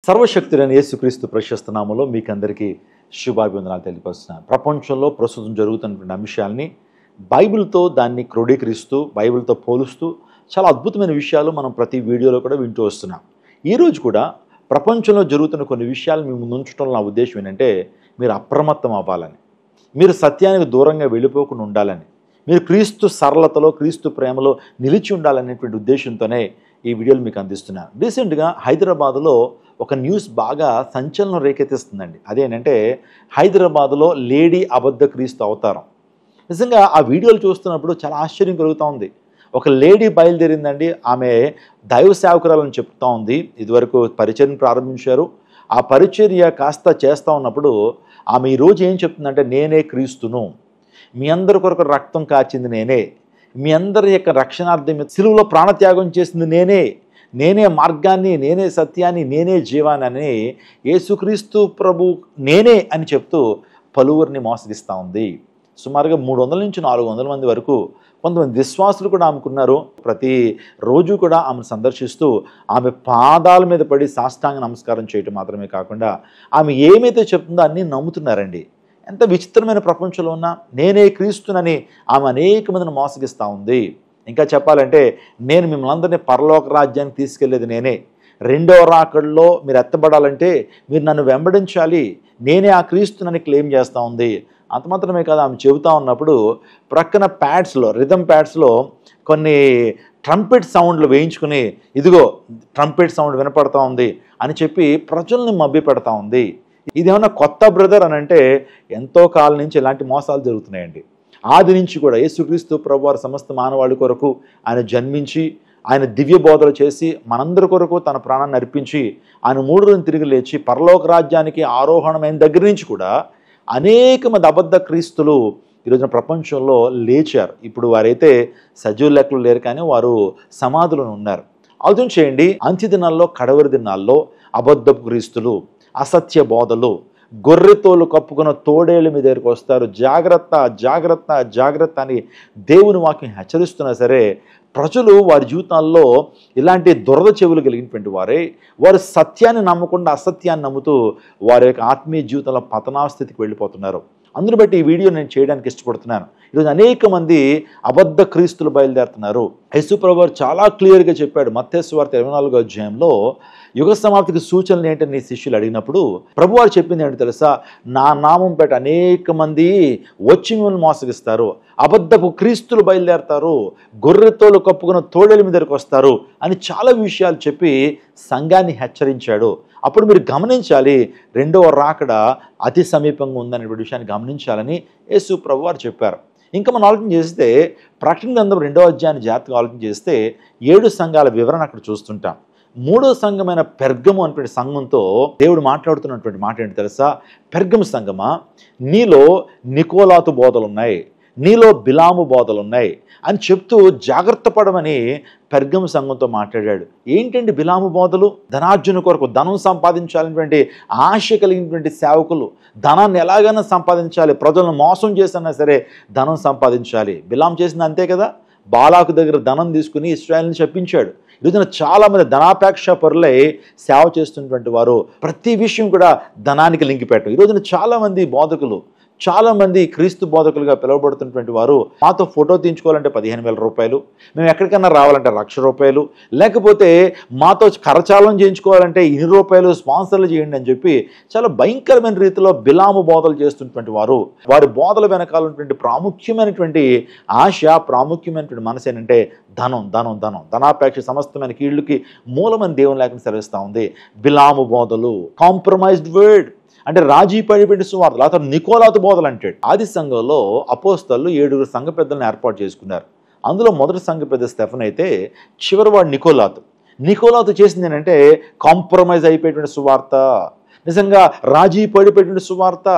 సర్వశక్తుడైన యేసుక్రీస్తు ప్రశస్త నామములో మీకందరికీ శుభాభివందనాలు తెలియపరుస్తున్నాను. ప్రపంచంలో ప్రస్తుతం జరుగుతున్నటువంటి అంశాలని బైబిల్తో దాన్ని క్రోడీకరిస్తూ బైబిల్తో పోలుస్తూ చాలా అద్భుతమైన విషయాలు మనం ప్రతి వీడియోలో కూడా వింటూ వస్తున్నాం. ఈరోజు కూడా ప్రపంచంలో జరుగుతున్న కొన్ని విషయాలు మీ ముందు ఉంచడం నా ఉద్దేశం ఏంటంటే మీరు అప్రమత్తం అవ్వాలని, మీరు సత్యానికి దూరంగా వెళ్ళిపోకుండా ఉండాలని, మీరు క్రీస్తు సరళతలో క్రీస్తు ప్రేమలో నిలిచి ఉండాలనేటువంటి ఉద్దేశంతోనే ఈ వీడియోలు మీకు అందిస్తున్నాను. రీసెంట్గా హైదరాబాదులో ఒక న్యూస్ బాగా సంచలనం రేకెత్తిస్తుందండి. అదేంటంటే హైదరాబాదులో లేడీ అబద్ధ క్రీస్తు అవతారం. నిజంగా ఆ వీడియోలు చూస్తున్నప్పుడు చాలా ఆశ్చర్యం కలుగుతూ ఉంది. ఒక లేడీ బయలుదేరిందండి. ఆమె దైవ సేవకురాలని చెప్తా ఉంది. ఇదివరకు పరిచర్యను ప్రారంభించారు. ఆ పరిచర్య కాస్త చేస్తూ ఉన్నప్పుడు ఆమె ఈరోజు ఏం చెప్తుందంటే, నేనే క్రీస్తును, మీ అందరి కొరకు రక్తం కాచింది నేనే, మీ అందరి యొక్క రక్షణార్థం సిలువలో ప్రాణత్యాగం చేసింది నేనే మార్గాన్ని, నేనే సత్యాన్ని, నేనే జీవాన్ని అని యేసుక్రీస్తు ప్రభు నేనే అని చెప్తూ పలువురిని మోసగిస్తూ ఉంది. సుమారుగా 300 నుంచి 400 మంది వరకు కొంతమంది విశ్వాసులు కూడా ఆమెకున్నారు. ప్రతి రోజు కూడా ఆమెను సందర్శిస్తూ ఆమె పాదాల మీద పడి సాష్టాంగ నమస్కారం చేయటం మాత్రమే కాకుండా ఆమె ఏమైతే చెప్తుందో అన్నీ నమ్ముతున్నారండి. ఎంత విచిత్రమైన ప్రపంచంలో ఉన్నా నేనే క్రీస్తునని ఆమె అనేక మందిని మోసగిస్తూ ఉంది. ఇంకా చెప్పాలంటే, నేను మిమ్మల్ని అందరినీ పరలోక రాజ్యానికి తీసుకెళ్లేది నేనే, రెండవ రాకడలో మీరు ఎత్తబడాలంటే మీరు నన్ను వెంబడించాలి, నేనే ఆ క్రీస్తునని క్లెయిమ్ చేస్తూ ఉంది. అంత మాత్రమే కాదు, ఆమె చెబుతూ ఉన్నప్పుడు ప్రక్కన రిథమ్ ప్యాడ్స్లో కొన్ని ట్రంపెట్ సౌండ్లు వేయించుకుని, ఇదిగో ట్రంపెట్ సౌండ్ వినపడతా ఉంది అని చెప్పి ప్రజల్ని మభ్య పెడతా ఉంది. ఇదేమన్నా కొత్త బ్రదర్ అని అంటే, ఎంతో కాలం నుంచి ఇలాంటి మోసాలు జరుగుతున్నాయండి. ఆది నుంచి కూడా యేసుక్రీస్తు ప్రభువారు సమస్త మానవాళి కొరకు ఆయన జన్మించి, ఆయన దివ్య బోధలు చేసి మనందరి కొరకు తన ప్రాణాన్ని అర్పించి ఆయన 3 రోజులు తిరిగి లేచి పరలోక రాజ్యానికి ఆరోహణమైన దగ్గర నుంచి కూడా అనేక మంది అబద్ధ క్రీస్తులు ఈరోజున ప్రపంచంలో లేచారు. ఇప్పుడు వారైతే సజీవ లెక్కలు లేరు, కానీ వారు సమాధులను ఉన్నారు. ఆలోచన చేయండి, అంత్య దినాల్లో, కడవరి దినాల్లో అబద్ధపు క్రీస్తులు, అసత్య బోధలు, గొర్రెతోలు కప్పుకున్న తోడేళ్ళ మీ దగ్గరికి వస్తారు. జాగ్రత్త జాగ్రత్త జాగ్రత్త అని దేవుని వాక్యం హెచ్చరిస్తున్నా సరే, ప్రజలు వారి జీవితాల్లో ఇలాంటి దురద చెవులు కలిగినటువంటి వారు సత్యాన్ని నమ్మకుండా అసత్యాన్ని నమ్ముతూ వారి యొక్క ఆత్మీయ జీవితంలో పతనాస్థితికి వెళ్ళిపోతున్నారు. అందును బట్టి ఈ వీడియో నేను చేయడానికి ఇష్టపడుతున్నాను. ఈరోజు అనేక మంది అబద్ధ క్రీస్తులు బయలుదేరుతున్నారు. యేసు ప్రభువారు చాలా క్లియర్గా చెప్పాడు. మత్తయి సువార్త 24వ అధ్యాయంలో యుగ సమాప్తికి సూచనలు ఏంటని నీ శిష్యులు అడిగినప్పుడు ప్రభువారు చెప్పింది ఏంటో తెలుసా? నా నామం పేట అనేక మంది వచ్చి మిమ్మల్ని మోసగిస్తారు, అబద్ధపు క్రీస్తులు బయలుదేరుతారు, గొర్రెతోలు కప్పుకున్న తోడేళ్ళ మీ దగ్గరికి వస్తారు అని చాలా విషయాలు చెప్పి సంఘాన్ని హెచ్చరించాడు. అప్పుడు మీరు గమనించాలి, రెండవ రాకడ అతి సమీపంగా ఉందనే విషయాన్ని గమనించాలని యేసు ప్రభువారు చెప్పారు. ఇంకా మనం ఆలోచన చేస్తే ప్రకటన గ్రంథం 2వ అధ్యాయాన్ని జాగ్రత్తగా ఆలోచన చేస్తే 7 సంఘాల వివరణ అక్కడ చూస్తుంటాం. 3వ సంఘమైన పెర్గము అనేటువంటి సంఘంతో దేవుడు మాట్లాడుతున్నటువంటి మాట ఏంటి తెలుసా? పెర్గము సంఘమా, నీలో నికోలాతు బోధలున్నాయి, నీలో బిలాము బోధలున్నాయి అని చెప్తూ జాగ్రత్త పడమని పెర్గము సంఘంతో మాట్లాడాడు. ఏంటండి బిలాము బోధలు? ధనార్జున కొరకు ధనం సంపాదించాలనేటువంటి ఆశ కలిగినటువంటి సేవకులు, ధనాన్ని ఎలాగైనా సంపాదించాలి, ప్రజలను మోసం చేసినా సరే ధనం సంపాదించాలి. బిలాం చేసింది అంతే కదా. బాలాకు దగ్గర ధనం తీసుకుని ఇశ్రాయేలుని చెప్పించాడు. ఈరోజున చాలామంది ధనాపేక్ష పరులై సేవ చేస్తున్నటువంటి వారు ప్రతి విషయం కూడా ధనానికి లింక్ పెట్టడం. ఈరోజున చాలామంది బోధకులు, చాలామంది క్రీస్తు బోధకులుగా పిలువబడుతున్నటువంటి వారు మాతో ఫోటో తీయించుకోవాలంటే 15,000 రూపాయలు, మేము ఎక్కడికన్నా రావాలంటే 1,00,000 రూపాయలు, లేకపోతే మాతో కరచాలం చేయించుకోవాలంటే 2 రూపాయలు స్పాన్సర్లు చేయండి అని చెప్పి చాలా భయంకరమైన రీతిలో బిలాము బోధలు చేస్తున్నటువంటి వారి బోధల వెనకాల ఉన్నటువంటి ప్రాముఖ్యమైనటువంటి ఆశ, ప్రాముఖ్యమైనటువంటి మనసు ఏంటంటే ధనం ధనం ధనం ధనాపేక్ష సమస్తమైన కీళ్ళకి మూలమని దేవుని లేఖనం సెలవిస్తూ ఉంది. బిలాము బోధలు, కాంప్రమైజ్డ్ వర్డ్ అంటే రాజీ పడిపెట్టి సువార్తలు, అతను నికోలాతు బోధలు అంటాడు. ఆది సంఘంలో అపోస్తలు 7 సంఘ పెద్దలను ఏర్పాటు చేసుకున్నారు. అందులో మొదటి సంఘ పెద్ద స్టెఫెన్ అయితే చివరివాడు నికోలాతు చేసింది ఏంటంటే కాంప్రమైజ్ అయిపోయేటువంటి సువార్త, నిజంగా రాజీ పడిపెట్టిన సువార్త.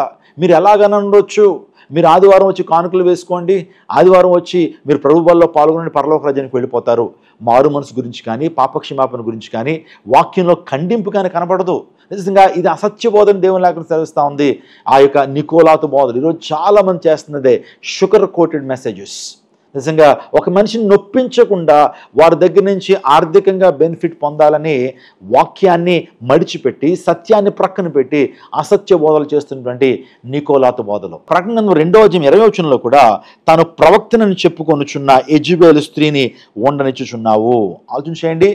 మీరు ఎలాగైనా ఉండొచ్చు, మీరు ఆదివారం వచ్చి కానుకలు వేసుకోండి, ఆదివారం వచ్చి మీరు ప్రభు బలిలో పాల్గొని పరలోక రాజ్యానికి వెళ్ళిపోతారు. మారు మనసు గురించి కానీ, పాపక్షమాపణ గురించి కానీ, వాక్యంలో ఖండింపు కానీ కనపడదు. నిజంగా ఇది అసత్య బోధన దేవుని లేఖనం సెలవిస్తూ ఉంది. ఆ యొక్క నికోలాతు బోధలు ఈరోజు చాలామంది చేస్తున్నదే షుగర్ కోటెడ్ మెసేజెస్. నిజంగా ఒక మనిషిని నొప్పించకుండా వారి దగ్గర నుంచి ఆర్థికంగా బెనిఫిట్ పొందాలని వాక్యాన్ని మడిచిపెట్టి సత్యాన్ని ప్రక్కన పెట్టి అసత్య బోధలు చేస్తున్నటువంటి నికోలాతు బోధలు. ప్రకటన 2:20 కూడా తాను ప్రవక్తనని చెప్పుకొనుచున్న యెజబెలు స్త్రీని ఉండనిచ్చుచున్నావు. ఆలోచించేయండి,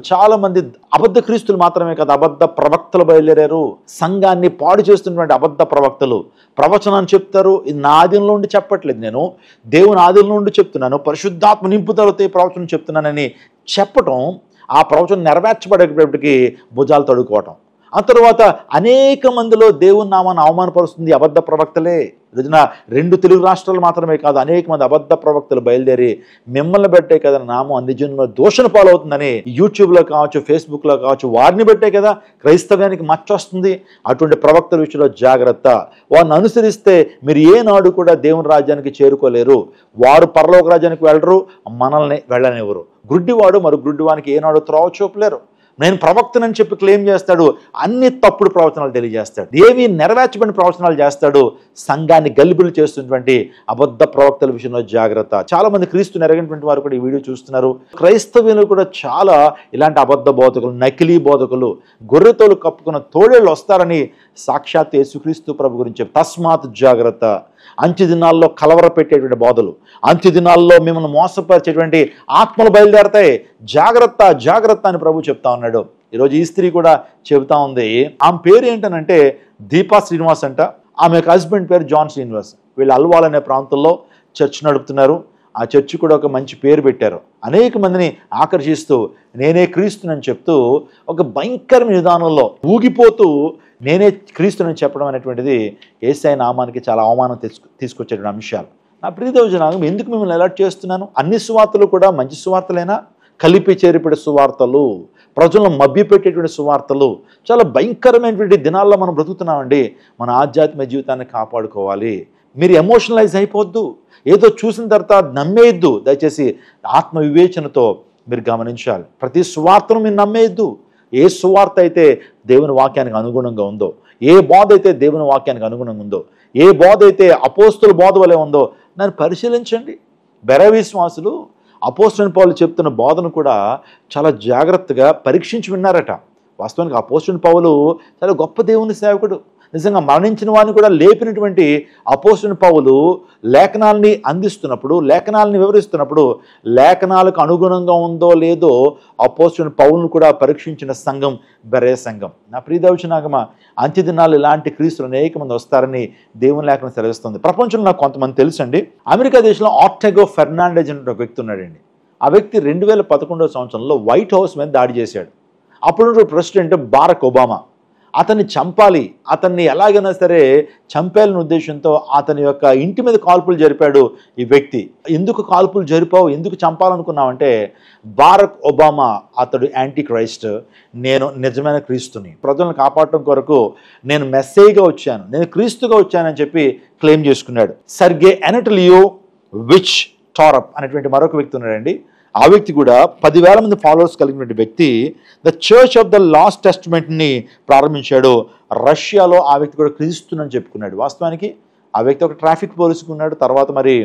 చాలా మంది అబద్ధ క్రీస్తులు మాత్రమే కదా, అబద్ధ ప్రవక్తలు బయలుదేరారు. సంఘాన్ని పాడు చేస్తున్నటువంటి అబద్ధ ప్రవక్తలు ప్రవచనాన్ని చెప్తారు. ఇది నా ఆధీనంలో ఉండి చెప్పట్లేదు, నేను దేవుని ఆధీనంలో ఉండి చెప్తున్నాను, పరిశుద్ధాత్మ నింపుదలతో ఈ ప్రవచనం చెప్తున్నానని చెప్పటం, ఆ ప్రవచనం నెరవేర్చబడేటప్పటికి భుజాలు తడుకోవటం. ఆ తర్వాత అనేక మందిలో దేవుని నామాన్ని అవమానపరుస్తుంది అబద్ధ ప్రవక్తలే. రోజున 2 తెలుగు రాష్ట్రాలు మాత్రమే కాదు, అనేక మంది అబద్ధ ప్రవక్తలు బయలుదేరి మిమ్మల్ని బట్టే కదా నామం అన్ని జన్మ దోషణ పాలవుతుందని యూట్యూబ్లో కావచ్చు, ఫేస్బుక్లో కావచ్చు, వారిని బట్టే కదా క్రైస్తవ్యానికి మచ్చ వస్తుంది. అటువంటి ప్రవక్తల విషయంలో జాగ్రత్త. వారిని అనుసరిస్తే మీరు ఏనాడు కూడా దేవుని రాజ్యానికి చేరుకోలేరు. వారు పరలోక రాజ్యానికి వెళ్ళరు, మనల్ని వెళ్ళనివ్వరు. గుడ్డివాడు మరి గుడ్డివానికి ఏనాడు త్రోవ చూపలేరు. నేను ప్రవక్తనని చెప్పి క్లెయిమ్ చేస్తాడు, అన్ని తప్పుడు ప్రవచనాలు తెలియజేస్తాడు, ఏవి నెరవేర్చబడిన ప్రవచనాలు చేస్తాడు. సంఘాన్ని గల్లిబులు చేస్తున్నటువంటి అబద్ధ ప్రవక్తల విషయంలో జాగ్రత్త. చాలా మంది క్రీస్తు ఎరగినటువంటి వారు కూడా ఈ వీడియో చూస్తున్నారు. క్రైస్తవులు కూడా చాలా ఇలాంటి అబద్ధ బోధకులు, నకిలీ బోధకులు, గొర్రెతోలు కప్పుకున్న తోడేళ్ళు వస్తారని సాక్షాత్ యేసుక్రీస్తు ప్రభు గురించి తస్మాత్ జాగ్రత్త. అంత్య దినాల్లో కలవర పెట్టేటువంటి బోధలు, అంత్య దినాల్లో మిమ్మల్ని మోసపరిచేటువంటి ఆత్మలు బయలుదేరతాయి, జాగ్రత్త జాగ్రత్త అని ప్రభు చెప్తా ఉన్నాడు. ఈరోజు ఈ స్త్రీ కూడా చెబుతా ఉంది. ఆమె పేరు ఏంటనంటే దీపా శ్రీనివాస్ అంట. ఆమె యొక్క హస్బెండ్ పేరు జాన్ శ్రీనివాస్. వీళ్ళు అల్వాల్ అనే ప్రాంతంలో చర్చ్ నడుపుతున్నారు. ఆ చర్చి కూడా ఒక మంచి పేరు పెట్టారు. అనేక మందిని ఆకర్షిస్తూ నేనే క్రీస్తునని చెప్తూ ఒక భయంకరమైన విధానంలో ఊగిపోతూ నేనే క్రీస్తునని చెప్పడం అనేటువంటిది యేసయ్య నామానికి చాలా అవమానం తీసుకొచ్చేటువంటి అంశాలు. నా ప్రియదేవజనాంగం, ఎందుకు మిమ్మల్ని అలర్ట్ చేస్తున్నాను? అన్ని సువార్తలు కూడా మంచి సువార్తలైనా, కలిపి చేరిపడే సువార్తలు, ప్రజలను మభ్యపెట్టేటువంటి సువార్తలు, చాలా భయంకరమైనటువంటి దినాల్లో మనం బ్రతుకుతున్నామండి. మన ఆధ్యాత్మిక జీవితాన్ని కాపాడుకోవాలి. మీరు ఎమోషనలైజ్ అయిపోద్దు, ఏదో చూసిన తర్వాత నమ్మేయద్దు. దయచేసి ఆత్మ వివేచనతో మీరు గమనించాలి. ప్రతి సువార్తను మీరు నమ్మేయద్దు. ఏ సువార్త అయితే దేవుని వాక్యానికి అనుగుణంగా ఉందో, ఏ బోధ అయితే దేవుని వాక్యానికి అనుగుణంగా ఉందో, ఏ బోధ అయితే అపోస్తుల బోధ వలె ఉందో దాన్ని పరిశీలించండి. బెరయ విశ్వాసులు అపోస్తలుడైన పౌలు చెప్తున్న బోధను కూడా చాలా జాగ్రత్తగా పరీక్షించి విన్నారట. వాస్తవానికి అపోస్తలుడైన పౌలు చాలా గొప్ప దేవుని సేవకుడు. నిజంగా మరణించిన వారిని కూడా లేపినటువంటి అపోస్తలుడైన పౌలు లేఖనాలని అందిస్తున్నప్పుడు, లేఖనాలని వివరిస్తున్నప్పుడు లేఖనాలకు అనుగుణంగా ఉందో లేదో అపోస్తలుడైన పౌలును కూడా పరీక్షించిన సంఘం బెరయ సంఘం. నా ప్రియదేవజనాగమ, అంత్యదినాలు ఇలాంటి క్రీస్తులు అనేక మంది వస్తారని దేవుని లేఖనం సెలవిస్తుంది. ప్రపంచంలో నాకు కొంతమంది తెలుసండి. అమెరికా దేశంలో ఆర్టెగో ఫెర్నాండెజ్ అనే ఒక వ్యక్తి ఉన్నాడండి. ఆ వ్యక్తి 2011 సంవత్సరంలో వైట్ హౌస్ మీద దాడి చేశాడు. అప్పుడు ప్రెసిడెంట్ బారక్ ఒబామా అతన్ని చంపాలి, అతన్ని ఎలాగైనా సరే చంపేయాలని ఉద్దేశంతో అతని యొక్క ఇంటి మీద కాల్పులు జరిపాడు ఈ వ్యక్తి. ఎందుకు కాల్పులు జరిపావు, ఎందుకు చంపాలనుకున్నావంటే, బారక్ ఒబామా అతడు యాంటీ క్రైస్ట్, నేను నిజమైన క్రీస్తుని, ప్రజలను కాపాడటం కొరకు నేను మెస్సేజ్గా వచ్చాను, నేను క్రీస్తుగా వచ్చానని చెప్పి క్లెయిమ్ చేసుకున్నాడు. సర్గే ఎనటలియో విచ్ టారప్ అనేటువంటి మరొక వ్యక్తి ఉన్నాడండి. ఆ వ్యక్తి కూడా 10,000 మంది ఫాలోవర్స్ కలిగినటువంటి వ్యక్తి the church of the last టెస్టమెంట్ని ప్రారంభించాడు. రష్యాలో ఆ వ్యక్తి కూడా క్రీస్తునని చెప్పుకున్నాడు. వాస్తవానికి ఆ వ్యక్తి ఒక ట్రాఫిక్ పోలీసుకు ఉన్నాడు. తర్వాత మరి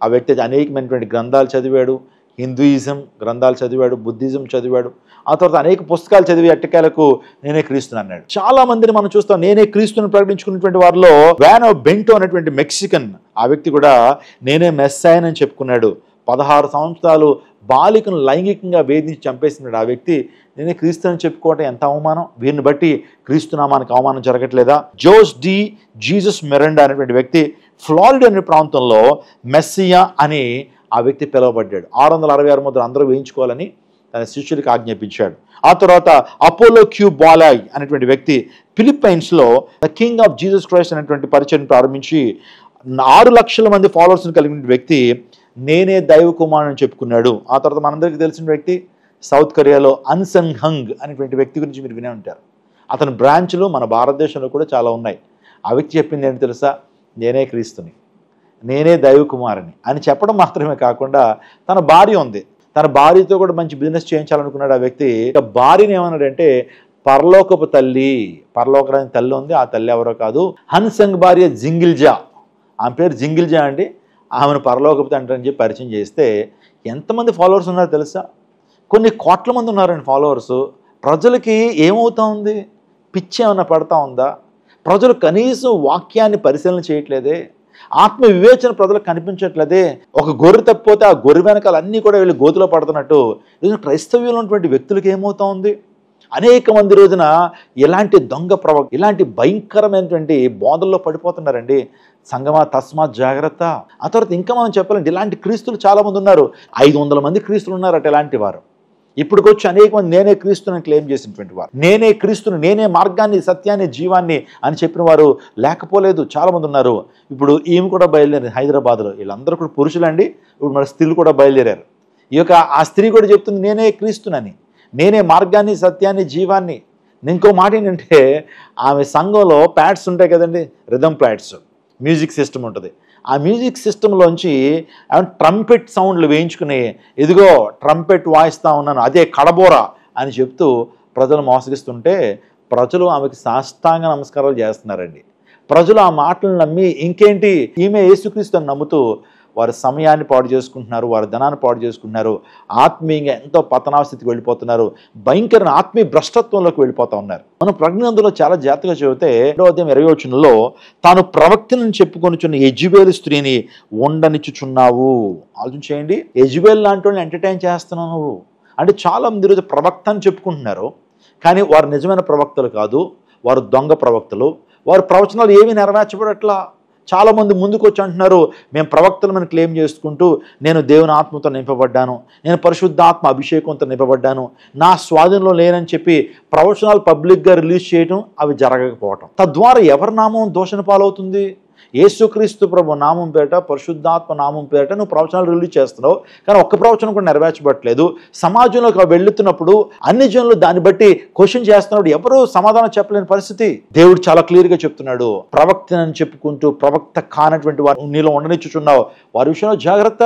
ఆ వ్యక్తి అనేకమైనటువంటి గ్రంథాలు చదివాడు. హిందూయిజం గ్రంథాలు చదివాడు, బుద్ధిజం చదివాడు. ఆ తర్వాత అనేక పుస్తకాలు చదివి ఎట్టకేలకు నేనే క్రీస్తుని అన్నాడు. చాలా మందిని మనం చూస్తాం నేనే క్రీస్తుని ప్రకటించుకున్నటువంటి వారిలో వ్యానో బెంటో అనేటువంటి మెక్సికన్ ఆ వ్యక్తి కూడా నేనే మెస్సాయనని చెప్పుకున్నాడు. 16 సంవత్సరాలు బాలికను లైంగికంగా వేధించి చంపేసినాడు ఆ వ్యక్తి. నేనే క్రీస్తుని చెప్పుకోవటం ఎంత అవమానం. వీరిని బట్టి క్రీస్తునామానికి అవమానం జరగట్లేదా? జోస్ డి జీసస్ మెరండా అనేటువంటి వ్యక్తి ఫ్లారిడా అనే ప్రాంతంలో మెస్సియా అని ఆ వ్యక్తి పిలువబడ్డాడు. 666 ముద్రలు అందరూ వేయించుకోవాలని తన శిష్యుడికి ఆజ్ఞాపించాడు. ఆ తర్వాత అపోలో క్యూ బాలాయ్ అనేటువంటి వ్యక్తి ఫిలిప్పైన్స్లో the king of Jesus Christ అనేటువంటి పరిచయం ప్రారంభించి 6 లక్షల మంది ఫాలోవర్స్ని కలిగిన వ్యక్తి నేనే దైవ కుమారుని చెప్పుకున్నాడు. ఆ తర్వాత మనందరికీ తెలిసిన వ్యక్తి సౌత్ కొరియాలో అన్సంగ్ హంగ్ అనేటువంటి వ్యక్తి గురించి మీరు వినే ఉంటారు. అతని బ్రాంచ్లు మన భారతదేశంలో కూడా చాలా ఉన్నాయి. ఆ వ్యక్తి చెప్పింది ఏంటి తెలుసా? నేనే క్రీస్తుని, నేనే దైవ కుమారుని అని చెప్పడం మాత్రమే కాకుండా తన భార్య ఉంది, తన భార్యతో కూడా మంచి బిజినెస్ చేయించాలనుకున్నాడు ఆ వ్యక్తి. భార్యని ఏమన్నాడంటే పరలోకపు తల్లి, పరలోకరాని తల్లి ఉంది, ఆ తల్లి ఎవరో కాదు, హన్సంగ్ భార్య జింగిల్జా, ఆమె పేరు జింగిల్జా అండి. ఆమెను పరలోకపు తండ్రి అని చెప్పి పరిచయం చేస్తే ఎంతమంది ఫాలోవర్స్ ఉన్నారో తెలుసా? కొన్ని కోట్ల మంది ఉన్నారండి ఫాలోవర్సు. ప్రజలకి ఏమవుతా ఉంది? పిచ్చి ఏమన్నా పడతా ఉందా? ప్రజలు కనీసం వాక్యాన్ని పరిశీలన చేయట్లేదే, ఆత్మ వివేచన ప్రజలకు కనిపించట్లేదే. ఒక గొర్రె తప్పిపోతే ఆ గొర్రె వెనకాల అన్నీ కూడా వీళ్ళు గోతులో పడుతున్నట్టు ఈరోజు క్రైస్తవ్యంలో ఉన్నటువంటి వ్యక్తులకి ఏమవుతా ఉంది? అనేక మంది రోజున ఇలాంటి దొంగ ఇలాంటి భయంకరమైనటువంటి బోధల్లో పడిపోతున్నారండి. సంగమా తస్మాత్ జాగ్రత్త. ఆ తర్వాత ఇంకా మనం చెప్పాలంటే ఇలాంటి క్రీస్తులు చాలామంది ఉన్నారు. 500 మంది క్రీస్తులు ఉన్నారట ఇలాంటి వారు. ఇప్పటికొచ్చి అనేక మంది నేనే క్రీస్తుని క్లెయిమ్ చేసినటువంటి వారు, నేనే క్రీస్తుని, నేనే మార్గాన్ని, సత్యాన్ని, జీవాన్ని అని చెప్పిన వారు లేకపోలేదు, చాలామంది ఉన్నారు. ఇప్పుడు ఈమె కూడా బయలుదేరింది హైదరాబాద్లో. వీళ్ళందరూ కూడా పురుషులండి. ఇప్పుడు మన స్త్రీలు కూడా బయలుదేరారు. ఆ స్త్రీ కూడా చెప్తుంది నేనే క్రీస్తునని, నేనే మార్గాన్ని, సత్యాన్ని, జీవాన్ని. ఇంకో మాట ఏంటంటే ఆమె సంఘంలో ప్యాడ్స్ ఉంటాయి కదండి, రిథమ్ ప్యాడ్స్, మ్యూజిక్ సిస్టమ్ ఉంటుంది. ఆ మ్యూజిక్ సిస్టంలోంచి ట్రంపెట్ సౌండ్లు వేయించుకుని ఇదిగో ట్రంపెట్ వాయిస్తూ ఉన్నాను, అదే కడబోరా అని చెప్తూ ప్రజలు మోసగిస్తుంటే ప్రజలు ఆమెకి సాష్టాంగ నమస్కారాలు చేస్తున్నారండి. ప్రజలు ఆ మాటలను నమ్మి ఇంకేంటి ఈమె యేసుక్రీస్తు అని నమ్ముతూ వారి సమయాన్ని పాడు చేసుకుంటున్నారు, వారి ధనాన్ని పాడు చేసుకుంటున్నారు, ఆత్మీయంగా ఎంతో పతనాస్థితికి వెళ్ళిపోతున్నారు, భయంకరమైన ఆత్మీయ భ్రష్టత్వంలోకి వెళ్ళిపోతూ ఉన్నారు. మనం ప్రజ్ఞందులో చాలా జాగ్రత్తగా చదివితే 2వ అధ్యాయం 20వ వచనంలో తాను ప్రవక్తను చెప్పుకొనిచున్న యెజబెలు స్త్రీని ఉండనిచ్చుచున్నావు. ఆలోచన చేయండి, యెజబెల్ లాంటి వాళ్ళని ఎంటర్టైన్ చేస్తున్నావు నువ్వు అంటే. చాలా మంది ఈరోజు ప్రవక్త అని చెప్పుకుంటున్నారు, కానీ వారు నిజమైన ప్రవక్తలు కాదు, వారు దొంగ ప్రవక్తలు. వారి ప్రవచనాలు ఏమీ నెరవేర్చబడట్లా. చాలామంది ముందుకు వచ్చి అంటున్నారు మేము ప్రవక్తలను క్లెయిమ్ చేసుకుంటూ నేను దేవుని ఆత్మతో నింపబడ్డాను, నేను పరిశుద్ధాత్మ అభిషేకంతో నింపబడ్డాను, నా స్వాధీనంలో లేనని చెప్పి ప్రవచనాలు పబ్లిక్గా రిలీజ్ చేయడం, అవి జరగకపోవటం. తద్వారా ఎవరి నామం దోషణ పాలవుతుంది? యేసుక్రీస్తు ప్రభు నామం పేరిట, పరిశుద్ధాత్మ నామం పేరిట నువ్వు ప్రవచనాలు రిలీజ్ చేస్తున్నావు, కానీ ఒక్క ప్రవచనం కూడా నెరవేర్చబట్టలేదు. సమాజంలోకి వెళ్తున్నప్పుడు అన్ని జనులు దాన్ని బట్టి క్వశ్చన్ చేస్తున్నాడు, ఎవరు సమాధానం చెప్పలేని పరిస్థితి. దేవుడు చాలా క్లియర్గా చెప్తున్నాడు, ప్రవక్తనని చెప్పుకుంటూ ప్రవక్త కానటువంటి వారు నీలో ఉండనిచ్చుచున్నావు, వారి విషయంలో జాగ్రత్త.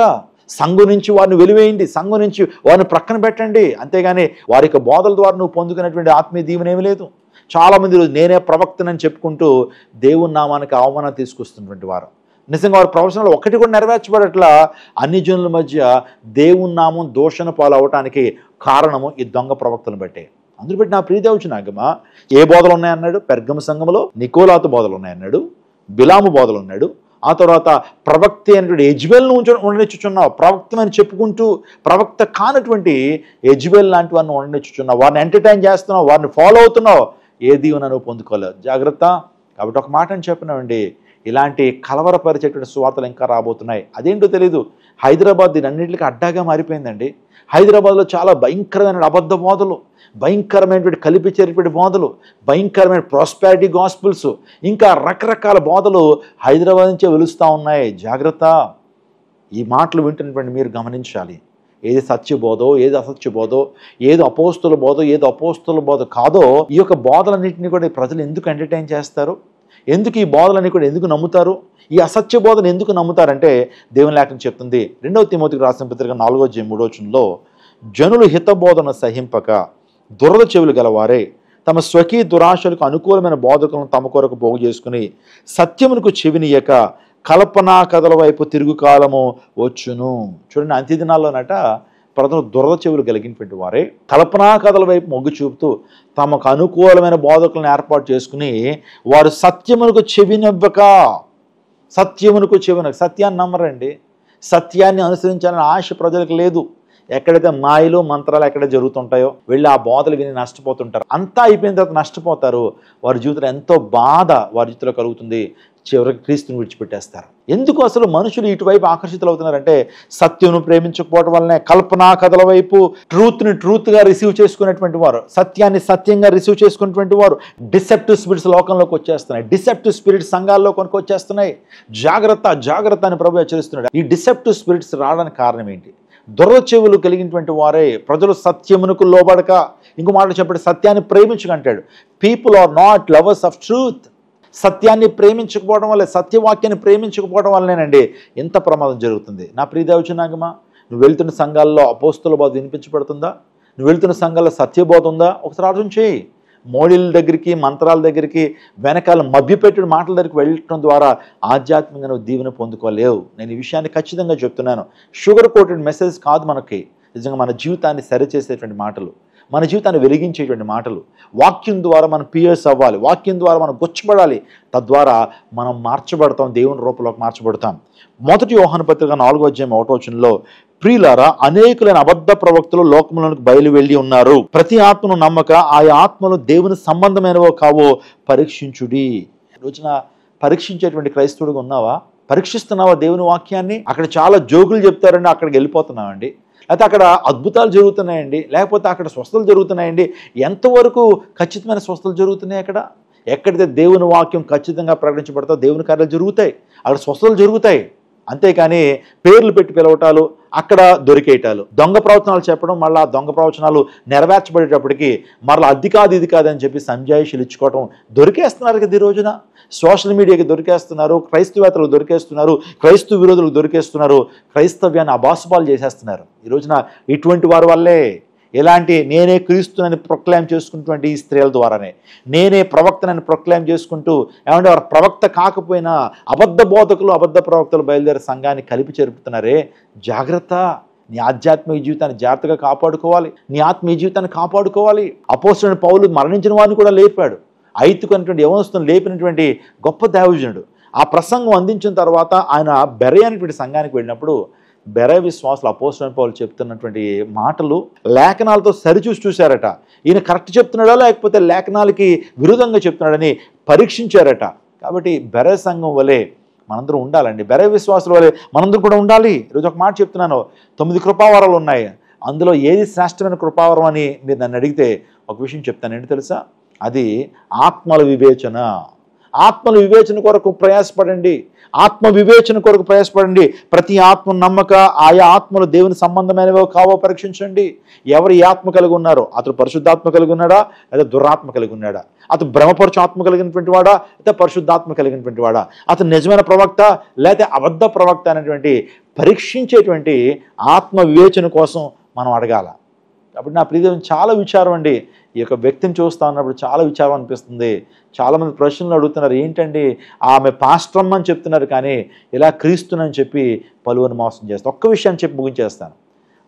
సంఘం నుంచి వారిని వెలివేయండి, సంఘం నుంచి వారిని ప్రక్కన పెట్టండి. అంతేగాని వారి బోధల ద్వారా నువ్వు పొందుకునేటువంటి ఆత్మీయ దీవెన ఏమీ లేదు. చాలామంది రోజు నేనే ప్రవక్తనని చెప్పుకుంటూ దేవుని నామానికి అవమానం తీసుకొస్తున్నటువంటి వారు. నిజంగా వారి ప్రవచనాలు ఒక్కటి కూడా నెరవేర్చబడట్లా. అన్ని జనుల మధ్య దేవుని నామం దూషణ పాలు అవటానికి కారణము ఈ దొంగ ప్రవక్తలను బట్టే. అందులో బట్టి నా ప్రియదేవుచు నాగమా ఏ బోధలు ఉన్నాయన్నాడు? పెర్గమ సంఘంలో నికోలాతు బోధలు ఉన్నాయన్నాడు, బిలాము బోధలు ఉన్నాడు. ఆ తర్వాత ప్రవక్త అయినటువంటి యెజబెల్ను ఉండనిచ్చుచున్నావు, ప్రవక్తమని చెప్పుకుంటూ ప్రవక్త కానటువంటి యెజబెల్ లాంటి వారిని ఉండనిచ్చుచున్నావు, వారిని ఎంటర్టైన్ చేస్తున్నావు, వారిని ఫాలో అవుతున్నావు, ఏ దీవెన నువ్వు పొందుకోలేవు, జాగ్రత్త. కాబట్టి ఒక మాట అని చెప్పినామండి, ఇలాంటి కలవరపరిచేటువంటి సువార్తలు ఇంకా రాబోతున్నాయి. అదేంటో తెలీదు. హైదరాబాద్ దీని అన్నింటికి అడ్డాగా మారిపోయిందండి. హైదరాబాద్లో చాలా భయంకరమైన అబద్ధ బోధలు, భయంకరమైనటువంటి కల్పించేటువంటి బోధలు, భయంకరమైన ప్రాస్పారిటీ గాస్పుల్స్, ఇంకా రకరకాల బోధలు హైదరాబాద్ నుంచే వెలుస్తూ ఉన్నాయి. జాగ్రత్త. ఈ మాటలు వింటున్నటువంటి మీరు గమనించాలి, ఏది సత్యబోధో ఏది అసత్యబోధో, ఏది అపోస్తుల బోధో ఏది అపోస్తుల బోధ కాదో, ఈ యొక్క బోధలన్నింటినీ కూడా ప్రజలు ఎందుకు ఎంటర్టైన్ చేస్తారు? ఎందుకు ఈ బోధలన్నీ కూడా ఎందుకు నమ్ముతారు? ఈ అసత్య బోధను ఎందుకు నమ్ముతారంటే దేవుని లేఖనం చెప్తుంది. 2వ తిమోతికి రాసిన పత్రిక 4వ అధ్యాయం 3వ వచనంలో జనులు హితబోధన సహింపక దురద చెవులు గలవారే తమ స్వకీయ దురాశలకు అనుకూలమైన బోధకులను తమ కొరకు పోగు చేసుకుని సత్యమునకు చెవినియక కల్పనా కథల వైపు తిరుగు కాలము వచ్చును. చూడండి, అంత్యదినాల్లోనట ప్రజలు దురద చెవులు కలిగినటువంటి వారే కల్పనా కథల వైపు మొగ్గు చూపుతూ తమకు అనుకూలమైన బోధకులను ఏర్పాటు చేసుకుని వారు సత్యమునకు చెవినివ్వక, సత్యాన్ని నమ్మరండి. సత్యాన్ని అనుసరించాలని ఆశ ప్రజలకు లేదు. ఎక్కడైతే మాయలు మంత్రాలు ఎక్కడ జరుగుతుంటాయో వెళ్ళి ఆ బోధలు విని నష్టపోతుంటారు. అంతా అయిపోయిన తర్వాత నష్టపోతారు. వారి జీవితంలో ఎంతో బాధ వారి జీవితంలో కలుగుతుంది. చివరికి క్రీస్తుని విడిచిపెట్టేస్తారు. ఎందుకు అసలు మనుషులు ఇటువైపు ఆకర్షితులు అవుతున్నారంటే సత్యమును ప్రేమించకపోవడం వల్లనే. కల్పనా కథల వైపు ట్రూత్గా రిసీవ్ చేసుకునేటువంటి వారు, సత్యాన్ని సత్యంగా రిసీవ్ చేసుకునేటువంటి వారు డిసెప్టివ్ స్పిరిట్స్ లోకంలోకి వచ్చేస్తున్నాయి. డిసెప్టివ్ స్పిరిట్స్ సంఘాల్లో కొనుక్కు వచ్చేస్తున్నాయి. జాగ్రత్త అని ప్రభు హెచ్చరిస్తున్నాడు. ఈ డిసెప్టివ్ స్పిరిట్స్ రావడానికి కారణం ఏంటి? దురద చెవులు కలిగినటువంటి వారే ప్రజలు సత్యమునకు లోబడక, ఇంకో మాట చెప్పండి, సత్యాన్ని ప్రేమించకంటాడు. People are not lovers of truth. సత్యాన్ని ప్రేమించకపోవడం వల్ల, సత్యవాక్యాన్ని ప్రేమించకపోవడం వల్లనేనండి ఎంత ప్రమాదం జరుగుతుంది. నా ప్రియదేవచనాగమా, నువ్వు వెళ్తున్న సంఘాల్లో అపోస్తుల బోధ వినిపించబడుతుందా? నువ్వు వెళ్తున్న సంఘాల్లో సత్యబోధ ఉందా? ఒకసారి ఆలోచన చేయి. మోడీల దగ్గరికి, మంత్రాల దగ్గరికి, వెనకాల మభ్యపెట్టిన మాటల దగ్గరికి వెళ్ళటం ద్వారా ఆధ్యాత్మికంగా నువ్వు దీవెన పొందుకోలేవు. నేను ఈ విషయాన్ని ఖచ్చితంగా చెప్తున్నాను. షుగర్ కోటెడ్ మెసేజ్ కాదు మనకి. నిజంగా మన జీవితాన్ని సరిచేసేటువంటి మాటలు, మన జీవితాన్ని వెలిగించేటువంటి మాటలు. వాక్యం ద్వారా మనం పియర్స్ అవ్వాలి, వాక్యం ద్వారా మనం గుచ్చబడాలి. తద్వారా మనం మార్చబడతాం, దేవుని రూపంలోకి మార్చబడతాం. 1 యోహాను పత్రిక 4:1 ప్రియులారా, అనేకులైన అబద్ధ ప్రవక్తలు లోకములకు బయలు వెళ్ళి ఉన్నారు. ప్రతి ఆత్మను నమ్మక ఆయా ఆత్మలు దేవుని సంబంధమైనవో కావో పరీక్షించుడి. రోజున పరీక్షించేటువంటి క్రైస్తవుడిగా ఉన్నావా? పరీక్షిస్తున్నావా దేవుని వాక్యాన్ని? అక్కడ చాలా జోకులు చెప్తారండి, అక్కడికి వెళ్ళిపోతున్నామండి. లేకపోతే అక్కడ అద్భుతాలు జరుగుతున్నాయండి, లేకపోతే అక్కడ స్వస్థలు జరుగుతున్నాయండి. ఎంతవరకు ఖచ్చితమైన స్వస్థలు జరుగుతున్నాయి? ఎక్కడైతే దేవుని వాక్యం ఖచ్చితంగా ప్రకటించబడతావు దేవుని కార్యాలు జరుగుతాయి, అక్కడ స్వస్థలు జరుగుతాయి. అంతేకాని పేర్లు పెట్టి పిలవటాలు, అక్కడ దొరికేయటాలు, దొంగ ప్రవచనాలు చెప్పడం, మళ్ళీ దొంగ ప్రవచనాలు నెరవేర్చబడేటప్పటికి మరలా అది కాదు ఇది కాదని చెప్పి సంజాయిషులు ఇచ్చుకోవటం దొరికేస్తున్నారు కదా ఈ రోజున. సోషల్ మీడియాకి దొరికేస్తున్నారు, క్రైస్తవేతలకు దొరికేస్తున్నారు, క్రైస్తవ విరోధులకు దొరికేస్తున్నారు, క్రైస్తవ్యాన్ని అబాసుపాలు చేసేస్తున్నారు. ఈ రోజున ఇటువంటి వారి వల్లే ఎలాంటి నేనే క్రీస్తునని ప్రొక్లైమ్ చేసుకున్నటువంటి ఈ స్త్రీల ద్వారానే, నేనే ప్రవక్తనని ప్రొక్లైమ్ చేసుకుంటూ ఏమంటే వారు ప్రవక్త కాకపోయినా అబద్ధ బోధకులు, అబద్ధ ప్రవక్తలు బయలుదేరి సంఘాన్ని కలిపి చెరుపుతున్నారే. జాగ్రత్త. నీ ఆధ్యాత్మిక జీవితాన్ని జాగ్రత్తగా కాపాడుకోవాలి, నీ ఆత్మీయ జీవితాన్ని కాపాడుకోవాలి. అపోస్తలుడైన పౌలు మరణించిన వారిని కూడా లేపాడు. ఐతుకున్నటువంటి యవనస్తులను లేపినటువంటి గొప్ప దైవజనుడు. ఆ ప్రసంగం అందించిన తర్వాత ఆయన బెరయ అనేటువంటి సంఘానికి వెళ్ళినప్పుడు బెరయ విశ్వాసులు అపోస్తలుడైన పౌలు చెప్తున్నటువంటి మాటలు లేఖనాలతో సరిచూసి చూశారట. ఈయన కరెక్ట్ చెప్తున్నాడా లేకపోతే లేఖనాలకి విరుద్ధంగా చెప్తున్నాడని పరీక్షించారట. కాబట్టి బెరయ సంఘం వలె మనందరం ఉండాలండి, బెరయ విశ్వాసుల వలె మనందరం కూడా ఉండాలి. ఈరోజు ఒక మాట చెప్తున్నాను, 9 కృపావరాలు ఉన్నాయి. అందులో ఏది శ్రేష్టమైన కృపావరం అని మీరు నన్ను అడిగితే ఒక విషయం చెప్తాను. ఏంటి తెలుసా? అది ఆత్మల వివేచన. ఆత్మల వివేచన కొరకు ప్రయాసపడండి, ఆత్మ వివేచన కొరకు ప్రయాసపడండి. ప్రతి ఆత్మ నమ్మక ఆయా ఆత్మలు దేవుని సంబంధమైనవో కావో పరీక్షించండి. ఎవరు ఏ ఆత్మ కలిగి ఉన్నారో, అతడు పరిశుద్ధాత్మ కలిగి ఉన్నాడా లేదా దురాత్మ కలిగి ఉన్నాడా? అతను భ్రమపరచు ఆత్మ కలిగినటువంటి వాడా లేదా పరిశుద్ధాత్మ కలిగినటువంటి వాడా? అతను నిజమైన ప్రవక్త లేదా అబద్ధ ప్రవక్త అనేటువంటి పరీక్షించేటువంటి ఆత్మ వివేచన కోసం మనం అడగాల. కాబట్టి నా ప్రియదేవుని చాలా విచారం అండి. ఈ యొక్క వ్యక్తిని చూస్తూ ఉన్నప్పుడు చాలా విచారం అనిపిస్తుంది. చాలామంది ప్రశ్నలు అడుగుతున్నారు, ఏంటండి ఆమె పాస్టర్మ్ అని చెప్తున్నారు కానీ ఇలా క్రీస్తునని చెప్పి పలువురిని మోసం చేస్తారు. ఒక్క విషయాన్ని చెప్పి ముగించేస్తాను.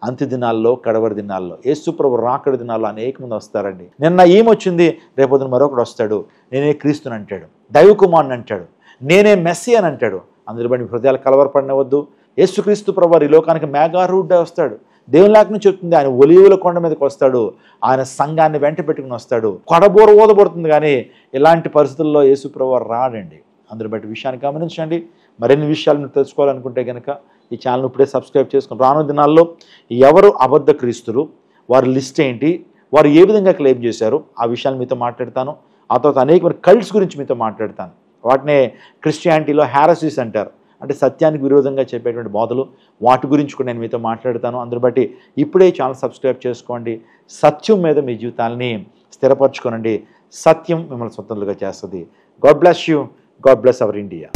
అంత్య దినాల్లో, కడవరి దినాల్లో, యేసుప్రభు రాకడ దినాల్లో అనేక మంది వస్తారండి. నిన్న ఏమొచ్చింది, రేపొద్దున మరొకడు వస్తాడు, నేనే క్రీస్తుని అంటాడు, దైవకుమారుని అంటాడు, నేనే మెస్సీ అని అంటాడు. అందులో బట్టి హృదయాలు కలవరపడినవద్దు. యేసుక్రీస్తు ప్రభు ఈ లోకానికి మేఘారూఢుడై వస్తాడు. దేవుని లేఖనం చెప్తుంది, ఆయన ఒలీవల కొండ మీదకి వస్తాడు, ఆయన సంఘాన్ని వెంట పెట్టుకుని వస్తాడు. కొడబోర ఊదబడుతుంది, కానీ ఇలాంటి పరిస్థితుల్లో యేసుప్రభు రాడండి. అందులో బట్టి విషయాన్ని గమనించండి. మరిన్ని విషయాలు మీరు తెలుసుకోవాలనుకుంటే కనుక ఈ ఛానల్ ఇప్పుడే సబ్స్క్రైబ్ చేసుకుని రానున్న దినాల్లో ఎవరు అబద్ధ క్రీస్తులు, వారి లిస్ట్ ఏంటి, వారు ఏ విధంగా క్లెయిమ్ చేశారు, ఆ విషయాలు మీతో మాట్లాడతాను. ఆ తర్వాత అనేకమైన కల్ట్స్ గురించి మీతో మాట్లాడతాను. వాటినే క్రిస్టియానిటీలో హ్యారసీస్ అంటారు, అంటే సత్యానికి విరోధంగా చెప్పేటువంటి బోధలు. వాటి గురించి కూడా నేను మీతో మాట్లాడతాను. అందును బట్టి ఇప్పుడే ఛానల్ సబ్స్క్రైబ్ చేసుకోండి. సత్యం మీద మీ జీవితాలని స్థిరపరచుకోనండి. సత్యం మిమ్మల్ని స్వతంత్రులుగా చేస్తుంది. God bless you. God bless our India.